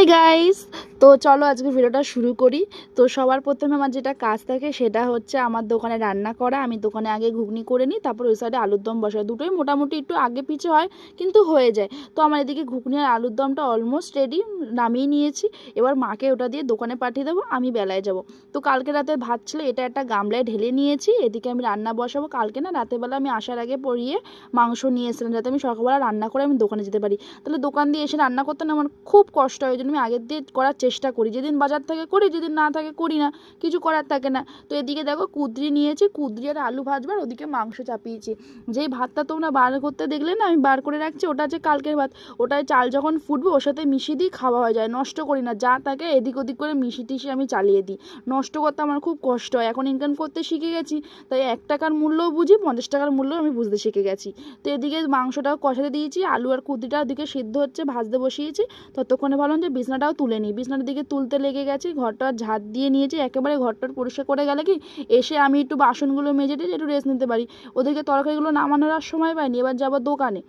Hi guys, তো চলো আজকে ভিডিওটা শুরু করি। তো সবার প্রথমে আমার যেটা কাজ থাকে সেটা হচ্ছে আমার দোকানে রান্না করা। আমি দোকানে আগে ঘুগনি করে নিই, তারপর ওই সাইডে আলুর দম বসাই। দুটোই মোটামুটি একটু আগে পিছে হয় কিন্তু হয়ে যায়। তো আমার এদিকে ঘুগনি আর আলুর দমটা অলমোস্ট রেডি, নামিয়ে নিয়েছি। এবার মাকে ওটা দিয়ে দোকানে পাঠিয়ে দেবো, আমি বেলায় যাব। তো কালকে রাতে ভাত ছিল, এটা একটা গামলায় ঢেলে নিয়েছি। এদিকে আমি রান্না বসাবো। কালকে না রাতের বেলা আমি আসার আগে পরিয়ে মাংস নিয়ে এসেছিলাম, যাতে আমি সকালবেলা রান্না করে আমি দোকানে যেতে পারি। তাহলে দোকান দিয়ে এসে রান্না করতে না আমার খুব কষ্ট হয়। ওই জন্য আমি আগের দিয়ে করার চেষ্টা করি। যেদিন বাজার থেকে করি, যেদিন না থাকে করি না, কিছু করার থাকে না। তো এদিকে দেখো কুদরি নিয়েছি, কুদরি আর আলু ভাজবার, ওদিকে মাংস চাপিয়েছি। যেই ভাতটা তোমরা বার করতে দেখলে না, আমি বার করে রাখছি, ওটা হচ্ছে কালকের ভাত। ওটায় চাল যখন ফুটবে ওর সাথে মিশিয়ে দিই, খাওয়া হয়ে যায়। নষ্ট করি না, যা থাকে এদিক ওদিক করে মিশিয়ে টিশিয়ে আমি চালিয়ে দিই। নষ্ট করতে আমার খুব কষ্ট হয়। এখন ইনকাম করতে শিখে গেছি, তাই 1 টাকার মূল্যও বুঝি, 50 টাকার মূল্য আমি বুঝতে শিখে গেছি। তো এদিকে মাংসটাও কষাতে দিয়েছি, আলু আর কুদরিটা ওদিকে সিদ্ধ হচ্ছে, ভাজতে বসিয়েছি। ততক্ষণে ভাবলাম যে বিছনাটাও তুলে নিই। বিছনাটার দিকে তুলতে লেগে গেছি, ঘরটা ঝাঁট দিয়ে নিয়েছি একেবারে। ঘরটার পরিষ্কার করে গেলে কি এসে আমি একটু বাসনগুলো মেজে দিয়ে একটু রেস্ট নিতে পারি। ওদেরকে তরকারিগুলো নামানোর আর সময় পাইনি। এবার যাবো দোকানে।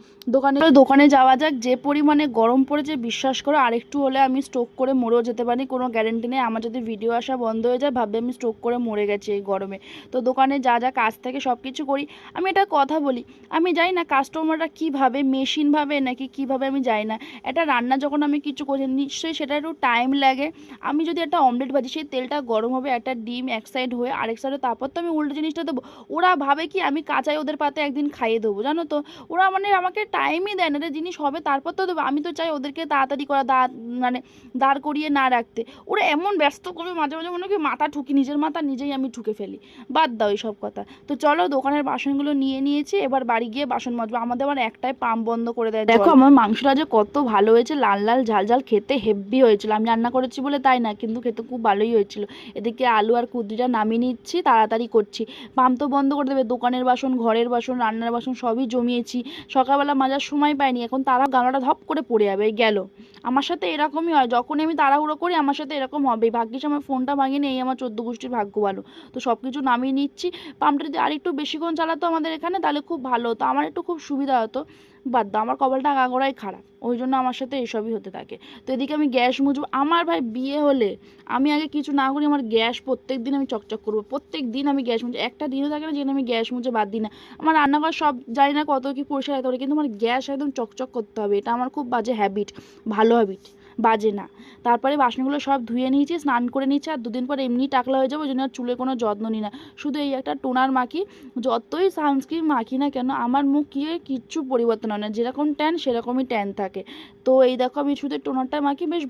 দোকানে যাওয়া যাক। যে পরিমাণে গরম পড়েছে বিশ্বাস করো, আরেকটু হলে আমি স্ট্রোক করে মরেও যেতে পারি, কোনো গ্যারেন্টি নেই। আমার যদি ভিডিও আসা বন্ধ হয়ে যায় ভাববে আমি স্ট্রোক করে মরে গেছি এই গরমে। তো দোকানে যা যা কাজ থাকে সব কিছু করি। আমি একটা কথা বলি, আমি জানি না কাস্টমাররা কীভাবে, মেশিন ভাবে নাকি কীভাবে আমি জানি না। একটা রান্না যখন আমি কিছু করি নিশ্চয়ই সেটা একটু টাইম লাগে। আমি যদি একটা অমলেট ভাজি, সেই তেলটা গরম হবে, একটা ডিম এক সাইড হয়ে আরেক সাইডে, তারপর তো আমি উল্টো জিনিসটা দেবো। ওরা ভাবে কি আমি কাঁচাই ওদের পাতে একদিন খাইয়ে দেবো, জানো তো। ওরা মানে আমাকে টাইমই দেয় না, রে জিনিস হবে তারপর তো দেবো। আমি তো চাই ওদেরকে তাড়াতাড়ি করা, মানে দাঁড় করিয়ে না রাখতে। ওরা এমন ব্যস্ত করবে, মাঝে মাঝে মনে হয় মাথা ঠুকি, নিজের মাথা নিজেই আমি ঠুকে ফেলি। বাদ দাও এইসব কথা। তো চলো দোকানের বাসনগুলো নিয়ে নিয়েছি, এবার বাড়ি গিয়ে বাসন মাজবো। আমাদের আবার একটাই পাম্প বন্ধ করে দেয়। দেখো আমার মাংসটা যে কত ভালো হয়েছে, লাল লাল ঝাল ঝাল, খেতে হেভি হয়েছিল। আমি রান্না করেছি বলে তাই না, কিন্তু খেতে খুব ভালোই হয়েছিল। এদিকে আলু আর কুদরিটা নামিয়ে নিচ্ছি, তাড়াতাড়ি করছি। পাম্প তো বন্ধ করে দেবে। দোকানের বাসন, ঘরের বাসন, রান্নার বাসন সবই জমিয়েছি। সকালবেলা মাজার সময় পাইনি, এখন তারা গামলাটা ধপ করে পড়ে যাবে, গেল। আমার সাথে এরকমই হয়, যখনই আমি তাড়াহুড়ো করি আমার সাথে এরকম হবেই। ভাগ্যিস আমার ফোনটা ভাঙিনি, এই আমার 14 গোষ্ঠীর ভাগ্য ভালো। তো সব কিছু নামিয়ে নিচ্ছি। পাম্পটা যদি আর একটু বেশিক্ষণ চালাতো আমাদের এখানে তাহলে খুব ভালো হতো, আমার একটু খুব সুবিধা হতো। বাদ দাও, আমার কপালটা আগাগোড়াই খারাপ, ওই জন্য আমার সাথে এইসবই হতে থাকে। তো এদিকে আমি গ্যাস মুছবো। আমার ভাই বিয়ে হলে আমি আগে কিছু না করি, আমার গ্যাস প্রত্যেক দিন আমি চকচক করবো। প্রত্যেক দিন আমি গ্যাস মুছি, একটা দিনও থাকে না যেখানে আমি গ্যাস মুছে বাদ দিই না। আমার রান্নাঘর সব জানি না কত কি পরিষ্কার রাখতে পারে, কিন্তু আমার গ্যাস একদম চকচক করতে হবে, এটা আমার খুব বাজে হ্যাবিট। ভালো হ্যাবিট, বাজে না। তারপরে বাসনগুলো সব ধুয়ে নিয়েছি, স্নান করে নিচ্ছি। আর দুদিন পর এমনি টাকলা হয়ে যাবো, ওই জন্য চুলের কোনো যত্ন নিই না। শুধু এই একটা টোনার মাখি। যতই সানস্ক্রিন মাখি না কেন আমার মুখ কিচ্ছু পরিবর্তন হয় না, যেরকম ট্যান সেরকমই ট্যান থাকে। তো এই দেখো আমি শুধু টোনারটা মাখি, বেশ